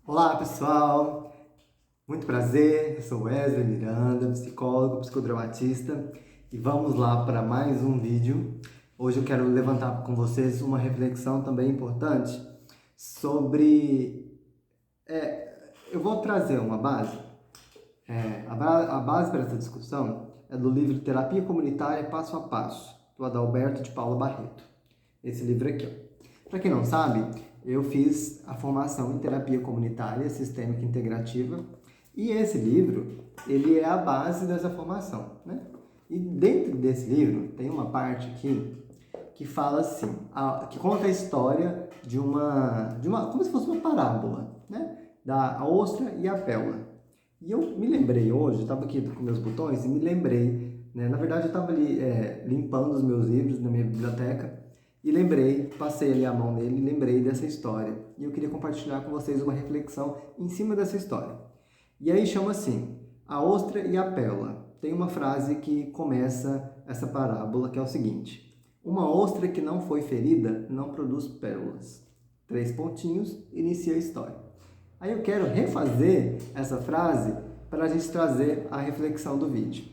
Olá pessoal, muito prazer, eu sou Wesley Miranda, psicólogo, psicodramatista e vamos lá para mais um vídeo. Hoje eu quero levantar com vocês uma reflexão também importante sobre... eu vou trazer uma base, a base para essa discussão é do livro Terapia Comunitária Passo a Passo, do Adalberto de Paula Barreto. Esse livro aqui, ó. Para quem não sabe, eu fiz a formação em terapia comunitária sistêmica integrativa e esse livro, ele é a base dessa formação, né? E dentro desse livro tem uma parte aqui que fala assim, que conta a história de uma como se fosse uma parábola, né? Da ostra e a pérola. E eu me lembrei hoje, estava aqui com meus botões e me lembrei, né? Na verdade eu estava ali limpando os meus livros na minha biblioteca e lembrei, passei ali a mão nele e lembrei dessa história. E eu queria compartilhar com vocês uma reflexão em cima dessa história. E aí chama assim, a ostra e a pérola. Tem uma frase que começa essa parábola que é o seguinte: uma ostra que não foi ferida não produz pérolas. 3 pontinhos, inicia a história. Aí eu quero refazer essa frase para a gente trazer a reflexão do vídeo.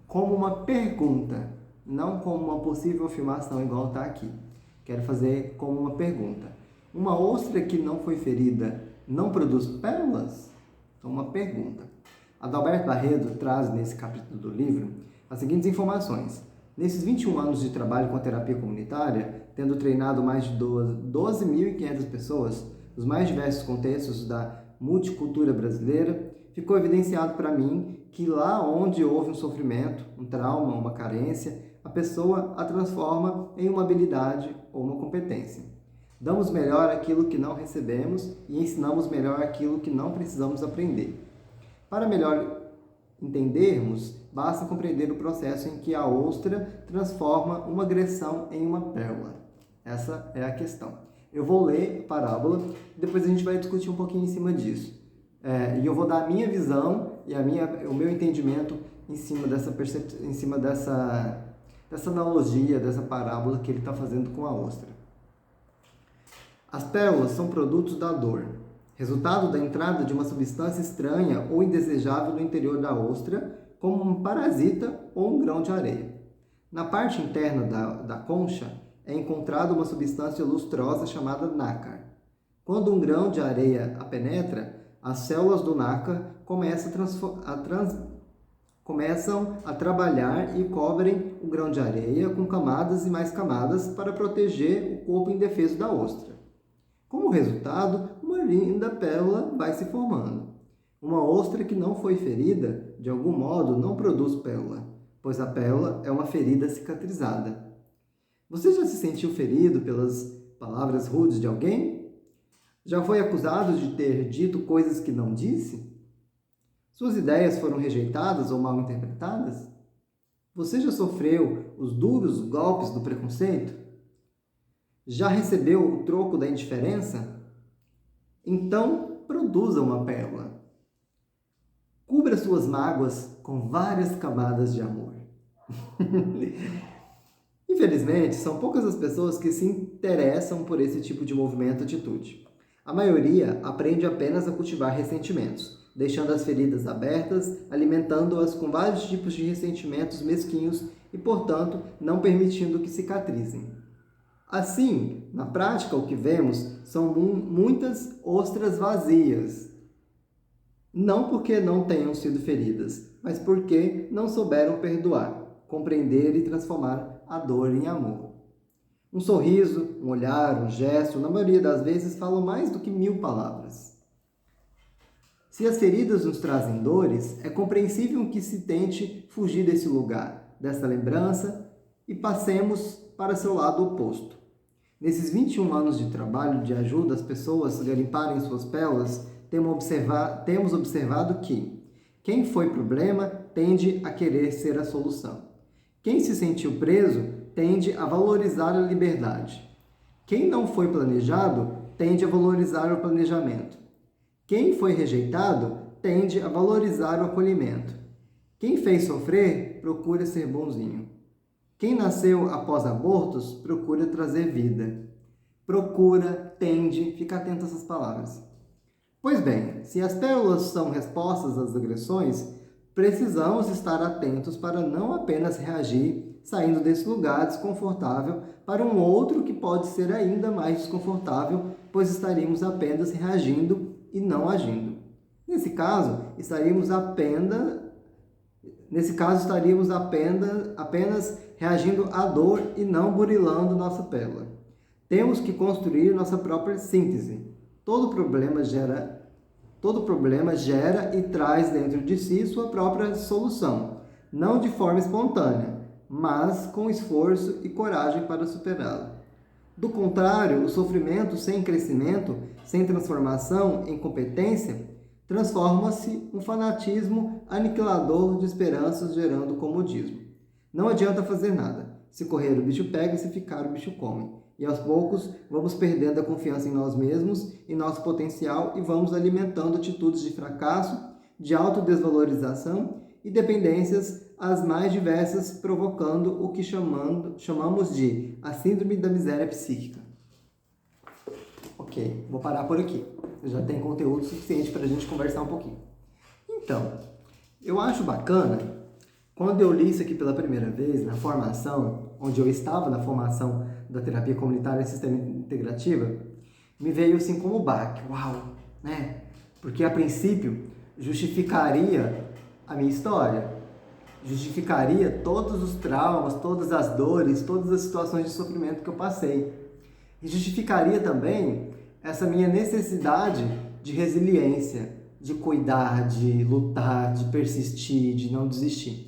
Como uma pergunta, não como uma possível afirmação igual está aqui. Quero fazer como uma pergunta. Uma ostra que não foi ferida não produz pérolas? Então, uma pergunta. Adalberto Barreto traz nesse capítulo do livro as seguintes informações. Nesses 21 anos de trabalho com a terapia comunitária, tendo treinado mais de 12.500 pessoas, nos mais diversos contextos da multicultura brasileira, ficou evidenciado para mim que lá onde houve um sofrimento, um trauma, uma carência, a pessoa a transforma em uma habilidade ou uma competência. Damos melhor aquilo que não recebemos e ensinamos melhor aquilo que não precisamos aprender. Para melhor entendermos, basta compreender o processo em que a ostra transforma uma agressão em uma pérola. Essa é a questão. Eu vou ler a parábola e depois a gente vai discutir um pouquinho em cima disso. E eu vou dar a minha visão e o meu entendimento em cima dessa analogia, dessa parábola que ele está fazendo com a ostra. As pérolas são produtos da dor, resultado da entrada de uma substância estranha ou indesejável no interior da ostra, como um parasita ou um grão de areia. Na parte interna da concha é encontrada uma substância lustrosa chamada nácar. Quando um grão de areia a penetra, as células do nácar começam a trabalhar e cobrem o grão de areia com camadas e mais camadas para proteger o corpo indefeso da ostra. Como resultado, uma linda pérola vai se formando. Uma ostra que não foi ferida, de algum modo, não produz pérola, pois a pérola é uma ferida cicatrizada. Você já se sentiu ferido pelas palavras rudes de alguém? Já foi acusado de ter dito coisas que não disse? Suas ideias foram rejeitadas ou mal interpretadas? Você já sofreu os duros golpes do preconceito? Já recebeu o troco da indiferença? Então, produza uma pérola. Cubra suas mágoas com várias camadas de amor. Infelizmente, são poucas as pessoas que se interessam por esse tipo de movimento e atitude. A maioria aprende apenas a cultivar ressentimentos, deixando as feridas abertas, alimentando-as com vários tipos de ressentimentos mesquinhos e, portanto, não permitindo que cicatrizem. Assim, na prática, o que vemos são muitas ostras vazias. Não porque não tenham sido feridas, mas porque não souberam perdoar, compreender e transformar a dor em amor. Um sorriso, um olhar, um gesto, na maioria das vezes, falam mais do que 1000 palavras. Se as feridas nos trazem dores, é compreensível que se tente fugir desse lugar, dessa lembrança, e passemos para seu lado oposto. Nesses 21 anos de trabalho de ajuda às pessoas a garimparem suas pérolas, temos observado que quem foi problema tende a querer ser a solução. Quem se sentiu preso tende a valorizar a liberdade. Quem não foi planejado tende a valorizar o planejamento. Quem foi rejeitado tende a valorizar o acolhimento. Quem fez sofrer procura ser bonzinho. Quem nasceu após abortos procura trazer vida. Procura, tende, fica atento a essas palavras. Pois bem, se as pérolas são respostas às agressões, precisamos estar atentos para não apenas reagir saindo desse lugar desconfortável para um outro que pode ser ainda mais desconfortável, pois estaríamos apenas reagindo e não agindo. Nesse caso, estaríamos apenas reagindo à dor e não burilando nossa pérola. Temos que construir nossa própria síntese. Todo problema gera e traz dentro de si sua própria solução, não de forma espontânea, mas com esforço e coragem para superá-la. Do contrário, o sofrimento sem crescimento, sem transformação em competência, transforma-se um fanatismo aniquilador de esperanças, gerando comodismo. Não adianta fazer nada. Se correr, o bicho pega, e se ficar, o bicho come. E aos poucos, vamos perdendo a confiança em nós mesmos, em nosso potencial, e vamos alimentando atitudes de fracasso, de autodesvalorização e dependências as mais diversas, provocando o que chamamos de a síndrome da miséria psíquica. Ok, vou parar por aqui. Eu já tenho conteúdo suficiente para a gente conversar um pouquinho. Então, eu acho bacana, quando eu li isso aqui pela primeira vez, na formação, onde eu estava na formação da terapia comunitária e sistema integrativa, me veio assim como baque. Uau, né? Porque a princípio justificaria a minha história, justificaria todos os traumas, todas as dores, todas as situações de sofrimento que eu passei. E justificaria também essa minha necessidade de resiliência, de cuidar, de lutar, de persistir, de não desistir.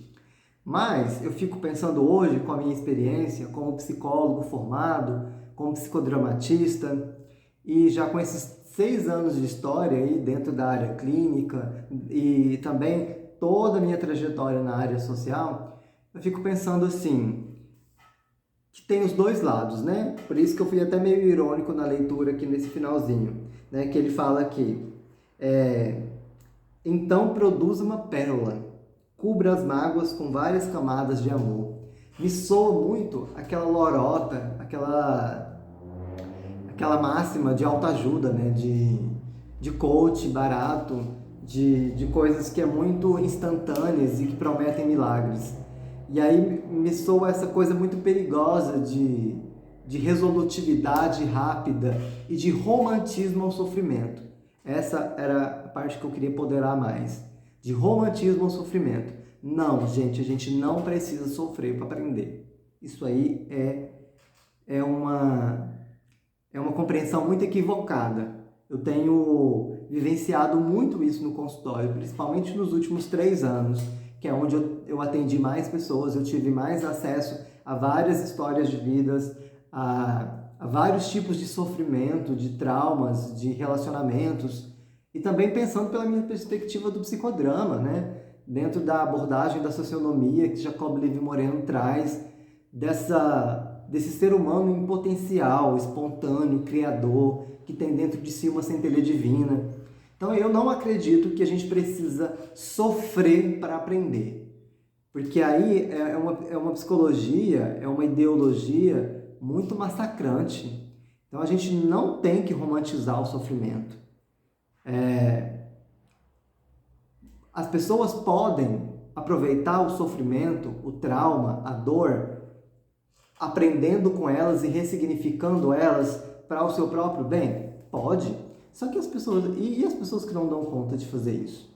Mas eu fico pensando hoje, com a minha experiência como psicólogo formado, como psicodramatista, e já com esses 6 anos de história aí dentro da área clínica e também toda a minha trajetória na área social, eu fico pensando assim, que tem os dois lados, né? Por isso que eu fui até meio irônico na leitura aqui nesse finalzinho, né? Que ele fala aqui, então produza uma pérola, cubra as mágoas com várias camadas de amor. Me soa muito aquela lorota, aquela máxima de autoajuda, né? De coach barato, de coisas que é muito instantâneas e que prometem milagres. E aí me soa essa coisa muito perigosa de resolutividade rápida e de romantismo ao sofrimento. Essa era a parte que eu queria apoderar mais. De romantismo ao sofrimento. Não, gente, a gente não precisa sofrer para aprender. Isso aí é uma compreensão muito equivocada. Eu tenho vivenciado muito isso no consultório, principalmente nos últimos 3 anos, que é onde eu atendi mais pessoas, eu tive mais acesso a várias histórias de vidas, a vários tipos de sofrimento, de traumas, de relacionamentos, e também pensando pela minha perspectiva do psicodrama, né? Dentro da abordagem da socionomia que Jacob Livre-Moreno traz, desse ser humano em potencial, espontâneo, criador, que tem dentro de si uma centelha divina. Então eu não acredito que a gente precisa sofrer para aprender, porque aí é uma psicologia, é uma ideologia muito massacrante. Então a gente não tem que romantizar o sofrimento. As pessoas podem aproveitar o sofrimento, o trauma, a dor, aprendendo com elas e ressignificando elas para o seu próprio bem? Pode. Só que as pessoas que não dão conta de fazer isso?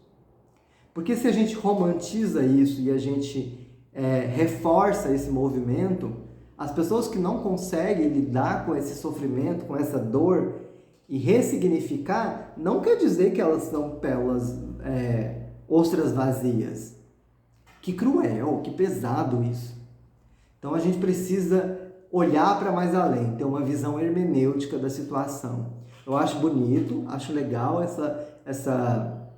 Porque se a gente romantiza isso e a gente reforça esse movimento, as pessoas que não conseguem lidar com esse sofrimento, com essa dor e ressignificar, não quer dizer que elas são pérolas, ostras vazias. Que cruel, que pesado isso. Então a gente precisa olhar para mais além, ter uma visão hermenêutica da situação. Eu acho bonito, acho legal essa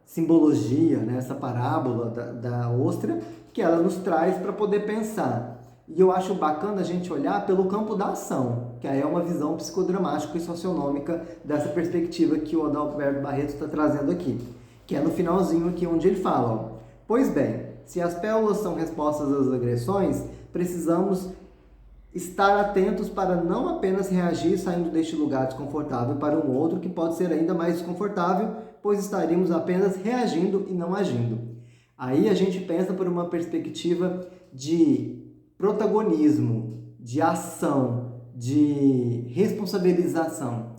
simbologia, né? Essa parábola da ostra, que ela nos traz para poder pensar. E eu acho bacana a gente olhar pelo campo da ação, que aí é uma visão psicodramática e socionômica dessa perspectiva que o Adalberto Barreto está trazendo aqui, que é no finalzinho aqui onde ele fala, ó, pois bem, se as pérolas são respostas às agressões, precisamos estar atentos para não apenas reagir saindo deste lugar desconfortável para um outro que pode ser ainda mais desconfortável, pois estaríamos apenas reagindo e não agindo. Aí a gente pensa por uma perspectiva de protagonismo, de ação, de responsabilização.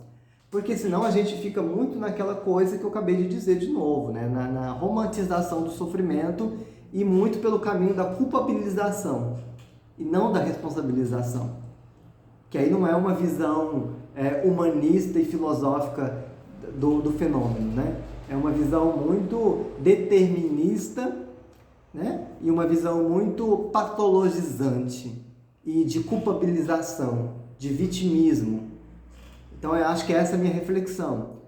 Porque senão a gente fica muito naquela coisa que eu acabei de dizer de novo, né? na romantização do sofrimento e muito pelo caminho da culpabilização e não da responsabilização. Que aí não é uma visão humanista e filosófica do fenômeno, né? É uma visão muito determinista, né? E uma visão muito patologizante e de culpabilização, de vitimismo. Então eu acho que essa é a minha reflexão.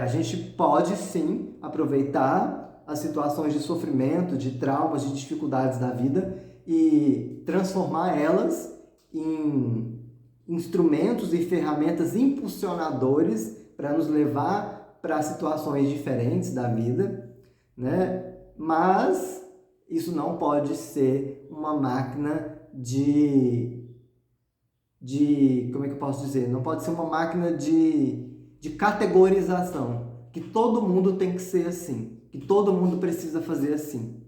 A gente pode sim aproveitar as situações de sofrimento, de traumas, de dificuldades da vida e transformar elas em instrumentos e ferramentas impulsionadores para nos levar para situações diferentes da vida, né? Mas isso não pode ser uma máquina como é que eu posso dizer? Não pode ser uma máquina de categorização, que todo mundo tem que ser assim, que todo mundo precisa fazer assim.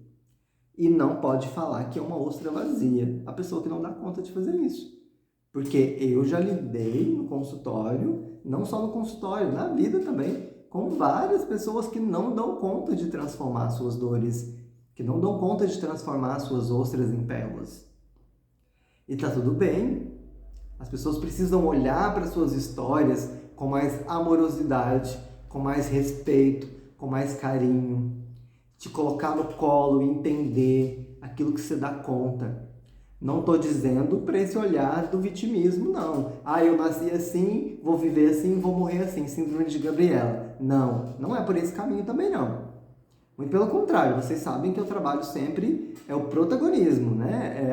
E não pode falar que é uma ostra vazia, a pessoa que não dá conta de fazer isso. Porque eu já lidei no consultório, não só no consultório, na vida também, com várias pessoas que não dão conta de transformar suas dores, que não dão conta de transformar suas ostras em pérolas. E tá tudo bem. As pessoas precisam olhar para suas histórias com mais amorosidade, com mais respeito, com mais carinho, te colocar no colo e entender aquilo que você dá conta. Não estou dizendo para esse olhar do vitimismo, não. Eu nasci assim, vou viver assim, vou morrer assim, síndrome de Gabriela. Não, não é por esse caminho também não. Muito pelo contrário, vocês sabem que eu trabalho sempre, o protagonismo, né?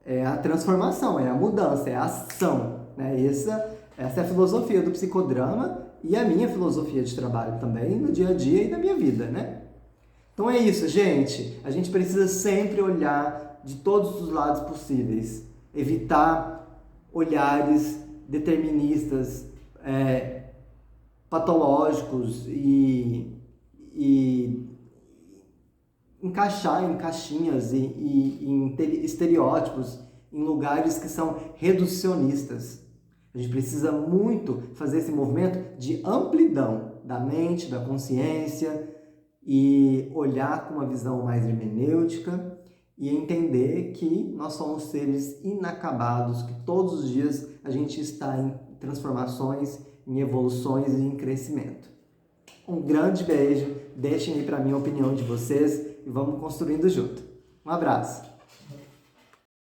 É a transformação, é a mudança, é a ação, né? Essa é a filosofia do psicodrama e a minha filosofia de trabalho também no dia a dia e na minha vida, né? Então é isso, gente. A gente precisa sempre olhar de todos os lados possíveis. Evitar olhares deterministas, patológicos e encaixar em caixinhas e em estereótipos, em lugares que são reducionistas. A gente precisa muito fazer esse movimento de amplidão da mente, da consciência e olhar com uma visão mais hermenêutica e entender que nós somos seres inacabados, que todos os dias a gente está em transformações, em evoluções e em crescimento. Um grande beijo, deixem aí para mim a opinião de vocês e vamos construindo junto. Um abraço!